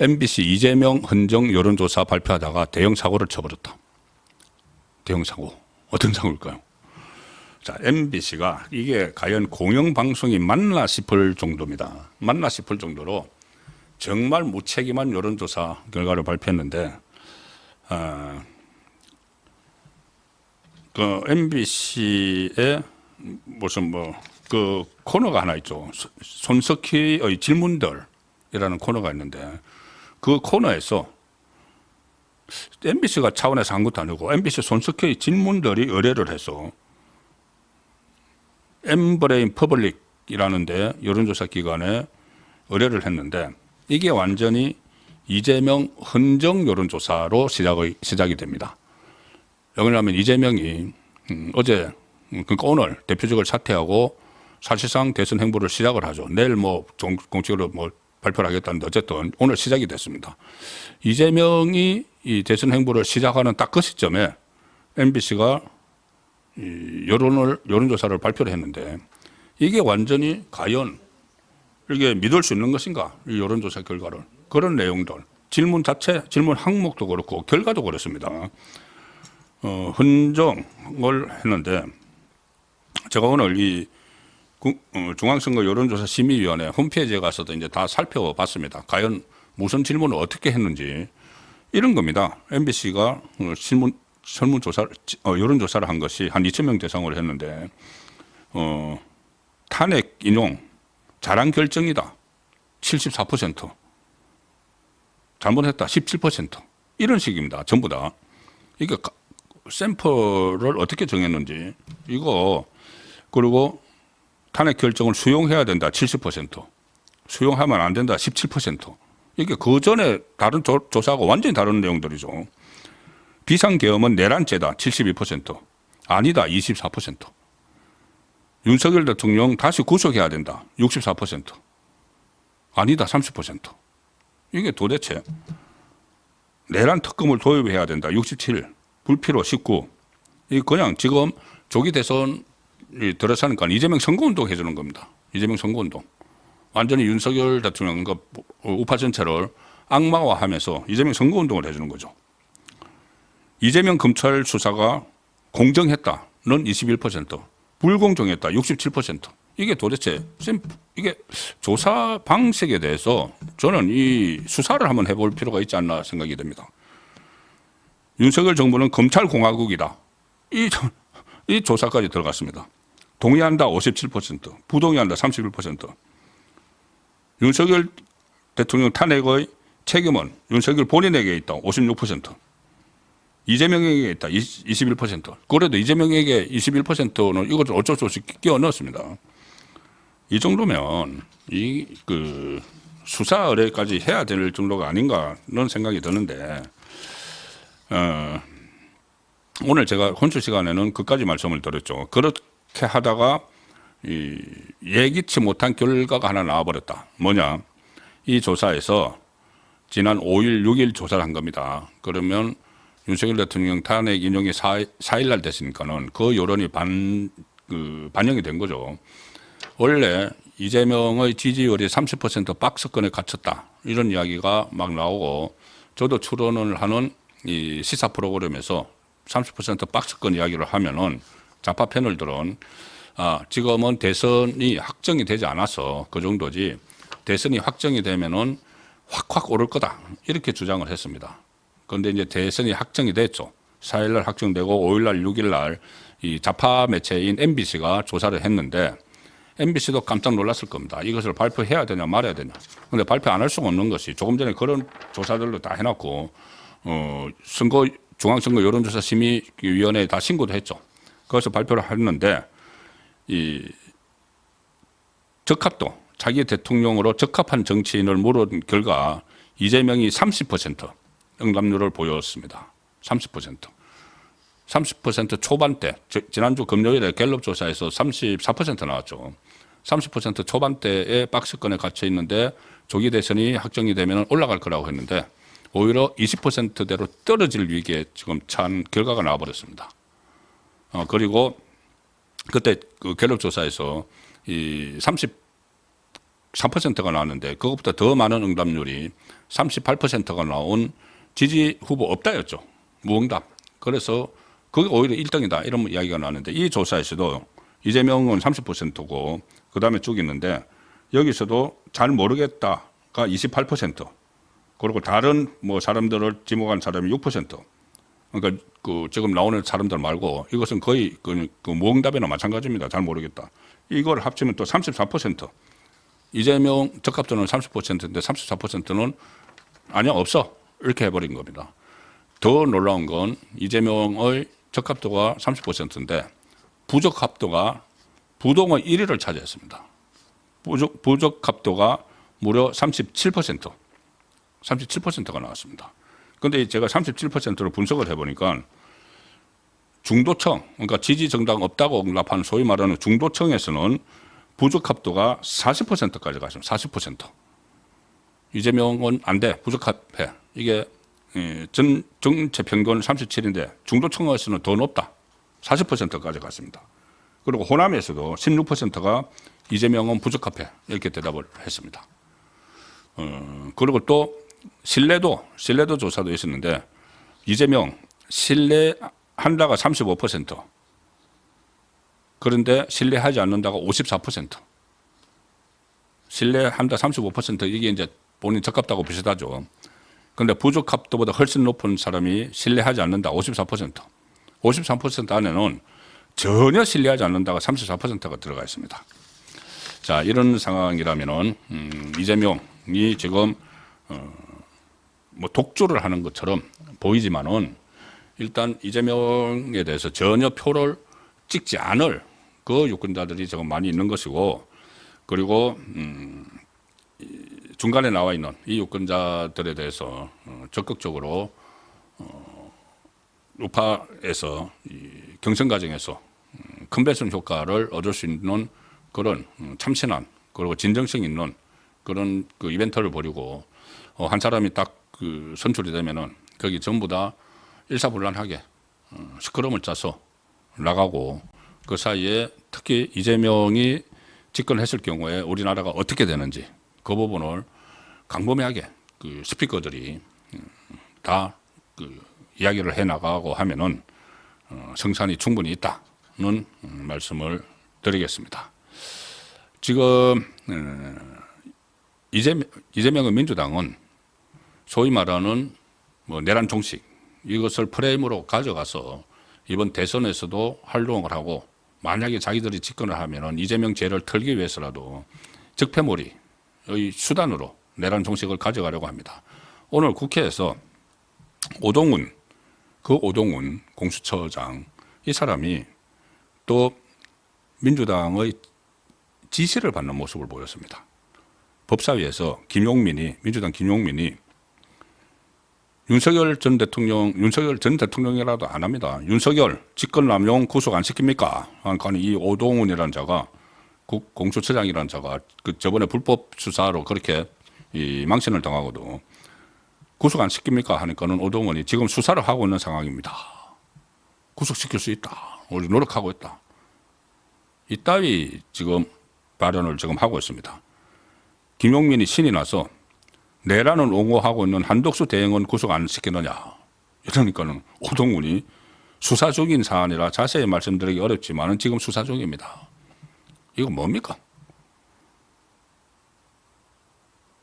MBC 이재명 헌정 여론조사 발표하다가 대형 사고를 쳐버렸다. 대형 사고. 어떤 사고일까요? 자, MBC가 이게 과연 공영방송이 맞나 싶을 정도입니다. 맞나 싶을 정도로 정말 무책임한 여론조사 결과를 발표했는데, 그 MBC에 무슨 그 코너가 하나 있죠. 손석희의 질문들이라는 코너가 있는데, 그 코너에서 MBC가 차원에서 한 것도 아니고 MBC 손석희의 질문들이 의뢰를 해서 엠브레인 퍼블릭이라는 데 여론조사 기관에 의뢰를 했는데, 이게 완전히 이재명 헌정 여론조사로 시작이 됩니다. 왜냐하면 이재명이 어제, 그러니까 오늘 대표직을 사퇴하고 사실상 대선 행보를 시작을 하죠. 내일 공식으로 발표를 하겠다는데 어쨌든 오늘 시작이 됐습니다. 이재명이 이 대선 행보를 시작하는 딱 그 시점에 MBC가 여론조사를 발표를 했는데, 이게 완전히 과연 이게 믿을 수 있는 것인가? 이 여론조사 결과를. 그런 내용들. 질문 자체, 질문 항목도 그렇고 결과도 그렇습니다. 헌정을 했는데, 제가 오늘 이 중앙선거 여론조사 심의위원회 홈페이지에 가서도 이제 다 살펴봤습니다. 과연 무슨 질문을 어떻게 했는지. 이런 겁니다. MBC가 여론조사를 한 것이 한 2,000명 대상으로 했는데, 탄핵 인용, 잘한 결정이다. 74%. 잘못했다. 17%. 이런 식입니다. 전부 다. 이게 샘플을 어떻게 정했는지. 이거, 그리고 탄핵 결정을 수용해야 된다. 70%. 수용하면 안 된다. 17%. 이게 그 전에 다른 조사하고 완전히 다른 내용들이죠. 비상계엄은 내란죄다. 72%. 아니다. 24%. 윤석열 대통령 다시 구속해야 된다. 64%. 아니다. 30%. 이게 도대체 내란 특검을 도입해야 된다. 67. 불필요 19. 이 그냥 지금 조기 대선이 들어서니까 이재명 선거운동 해주는 겁니다. 이재명 선거운동. 완전히 윤석열 대통령과 우파 전체를 악마화하면서 이재명 선거운동을 해주는 거죠. 이재명 검찰 수사가 공정했다는 21%, 불공정했다 67%. 이게 도대체 이게 조사 방식에 대해서 저는 이 수사를 한번 해볼 필요가 있지 않나 생각이 됩니다. 윤석열 정부는 검찰공화국이다. 이 조사까지 들어갔습니다. 동의한다 57%, 부동의한다 31%. 윤석열 대통령 탄핵의 책임은 윤석열 본인에게 있다 56%. 이재명에게 있다 21%. 그래도 이재명에게 21%는 이것을 어쩔 수 없이 끼워 넣었습니다. 이 정도면 수사 의뢰까지 해야 될 정도가 아닌가는 생각이 드는데, 오늘 제가 혼출 시간에는 그까지 말씀을 드렸죠. 그렇게 하다가 예기치 못한 결과가 하나 나와버렸다. 뭐냐? 이 조사에서 지난 5일, 6일 조사를 한 겁니다. 그러면 윤석열 대통령 탄핵 인용이 4일 날 됐으니까는 그 여론이 반영이 된 거죠. 원래 이재명의 지지율이 30% 박스권에 갇혔다. 이런 이야기가 막 나오고, 저도 출연을 하는 이 시사 프로그램에서 30% 박스권 이야기를 하면은 좌파 패널들은 지금은 대선이 확정이 되지 않아서 그 정도지, 대선이 확정이 되면은 확 오를 거다. 이렇게 주장을 했습니다. 그런데 이제 대선이 확정이 됐죠. 4일 날 확정되고 5일 날, 6일 날 이 좌파 매체인 MBC가 조사를 했는데, MBC도 깜짝 놀랐을 겁니다. 이것을 발표해야 되냐 말아야 되냐. 그런데 발표 안 할 수가 없는 것이, 조금 전에 그런 조사들도 다 해놨고, 중앙선거 여론조사 심의위원회에 다 신고도 했죠. 그것을 발표를 했는데, 이 적합도, 자기 대통령으로 적합한 정치인을 물은 결과 이재명이 30% 응답률을 보였습니다. 30% 초반대. 지난주 금요일에 갤럽 조사에서 34% 나왔죠. 30% 초반대에 박스권에 갇혀 있는데 조기 대선이 확정이 되면 올라갈 거라고 했는데, 오히려 20%대로 떨어질 위기에 지금 찬 결과가 나와버렸습니다. 그리고 그때 그 갤럽 조사에서 이 34%가 나왔는데 그것보다 더 많은 응답률이 38%가 나온 지지 후보 없다였죠. 무응답. 그래서 그게 오히려 1등이다 이런 이야기가 나왔는데 이 조사에서도 이재명은 30%고 그다음에 쭉 있는데 여기서도 잘 모르겠다가 28%. 그리고 다른 뭐 사람들을 지목한 사람이 6%. 그러니까 그 지금 나오는 사람들 말고 이것은 거의 그 무응답이나 마찬가지입니다. 잘 모르겠다. 이걸 합치면 또 34%. 이재명 적합도는 30%인데 34%는 아니야 없어 이렇게 해버린 겁니다. 더 놀라운 건 이재명의 적합도가 30%인데 부적합도가 부동의 1위를 차지했습니다. 부적합도가 무려 37%. 37%가 나왔습니다. 그런데 제가 37%로 분석을 해보니까 중도층, 그러니까 지지 정당 없다고 응답하는 소위 말하는 중도층에서는 부적합도가 40%까지 갔습니다. 40%. 이재명은 안 돼. 부적합해. 이게 전체 평균 37인데 중도층에서는 더 높다. 40%까지 갔습니다. 그리고 호남에서도 16%가 이재명은 부적합해. 이렇게 대답을 했습니다. 그리고 또 신뢰도 조사도 있었는데 이재명 신뢰한다가 35%. 그런데 신뢰하지 않는다가 54%. 신뢰한다 35% 이게 이제 본인 적합다고 비슷하죠. 그런데 부적합도보다 훨씬 높은 사람이 신뢰하지 않는다 54%. 53% 안에는 전혀 신뢰하지 않는다가 34%가 들어가 있습니다. 자, 이런 상황이라면은 이재명이 지금 뭐 독주를 하는 것처럼 보이지만은 일단 이재명에 대해서 전혀 표를 찍지 않을 그 유권자들이 지금 많이 있는 것이고 그리고 중간에 나와 있는 이 유권자들에 대해서 적극적으로 우파에서 경선 과정에서 컨벤션 효과를 얻을 수 있는 그런 참신한 그리고 진정성 있는 그런 그 이벤트를 벌이고 한 사람이 딱 그 선출이 되면은 거기 전부 다 일사불란하게 시끄러움을 짜서 나가고 그 사이에 특히 이재명이 집권했을 경우에 우리나라가 어떻게 되는지 그 부분을 강범위하게 그 스피커들이 다 그 이야기를 해 나가고 하면은 성산이 충분히 있다는 말씀을 드리겠습니다. 지금 이재명의 민주당은 소위 말하는 뭐 내란 종식 이것을 프레임으로 가져가서 이번 대선에서도 활동을 하고 만약에 자기들이 집권을 하면은 이재명 죄를 털기 위해서라도 적폐몰이의 수단으로 내란 종식을 가져가려고 합니다. 오늘 국회에서 오동훈 공수처장 이 사람이 또 민주당의 지시를 받는 모습을 보였습니다. 법사위에서 민주당 김용민이 윤석열 전 대통령이라도 안 합니다. 윤석열 직권남용 구속 안 시킵니까? 그러니까 이 오동훈이라는 자가 공수처장이라는 자가 그 저번에 불법 수사로 그렇게 이 망신을 당하고도 구속 안 시킵니까? 하니까는 오동훈이 지금 수사를 하고 있는 상황입니다. 구속시킬 수 있다. 우리 노력하고 있다. 이따위 지금 발언을 지금 하고 있습니다. 김용민이 신이 나서 내란을 옹호하고 있는 한덕수 대행은 구속 안 시키느냐. 이러니까는 오동훈이 수사 중인 사안이라 자세히 말씀드리기 어렵지만 지금 수사 중입니다. 이거 뭡니까?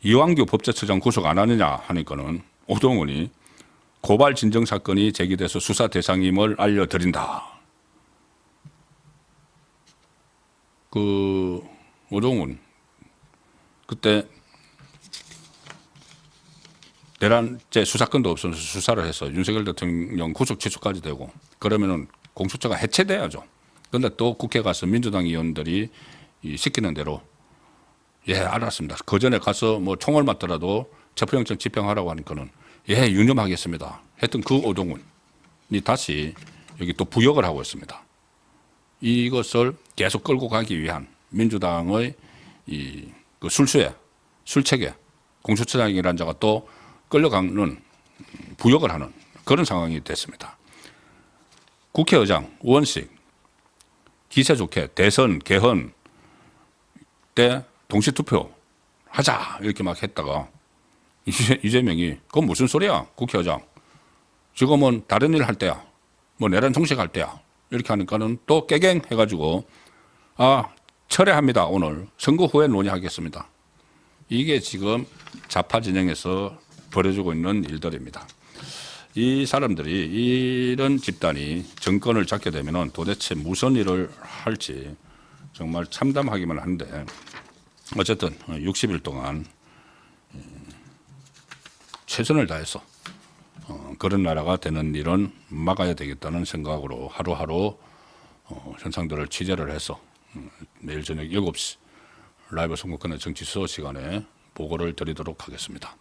이완규 법제처장 구속 안 하느냐 하니까는 오동훈이 고발 진정 사건이 제기돼서 수사 대상임을 알려드린다. 그 오동훈 그때 내란죄 수사권도 없어서 수사를 해서 윤석열 대통령 구속 취소까지 되고 그러면은 공수처가 해체돼야죠. 그런데 또 국회 가서 민주당 의원들이 시키는 대로 예 알았습니다. 그 전에 가서 뭐 총을 맞더라도 체포영장 집행하라고 하니까는 예 유념하겠습니다. 했던 그 오동훈이 다시 여기 또 부역을 하고 있습니다. 이것을 계속 끌고 가기 위한 민주당의 그 술책에 공수처장이라는 자가 또 끌려가는 부역을 하는 그런 상황이 됐습니다. 국회의장, 의원식, 기세 좋게 대선, 개헌 때 동시투표 하자 이렇게 막 했다가 이재명이 그건 무슨 소리야 국회의장 지금은 다른 일 할 때야 뭐 내란 종식할 때야 이렇게 하니까는 또 깨갱 해가지고 철회합니다. 오늘 선거 후에 논의하겠습니다. 이게 지금 좌파 진영에서 벌어지고 있는 일들입니다. 이 사람들이 이런 집단이 정권을 잡게 되면은 도대체 무슨 일을 할지 정말 참담하기만 한데 어쨌든 60일 동안 최선을 다해서 그런 나라가 되는 일은 막아야 되겠다는 생각으로 하루하루 현상들을 취재를 해서 내일 저녁 7시 라이브 선거권의 정치수호 시간에 보고를 드리도록 하겠습니다.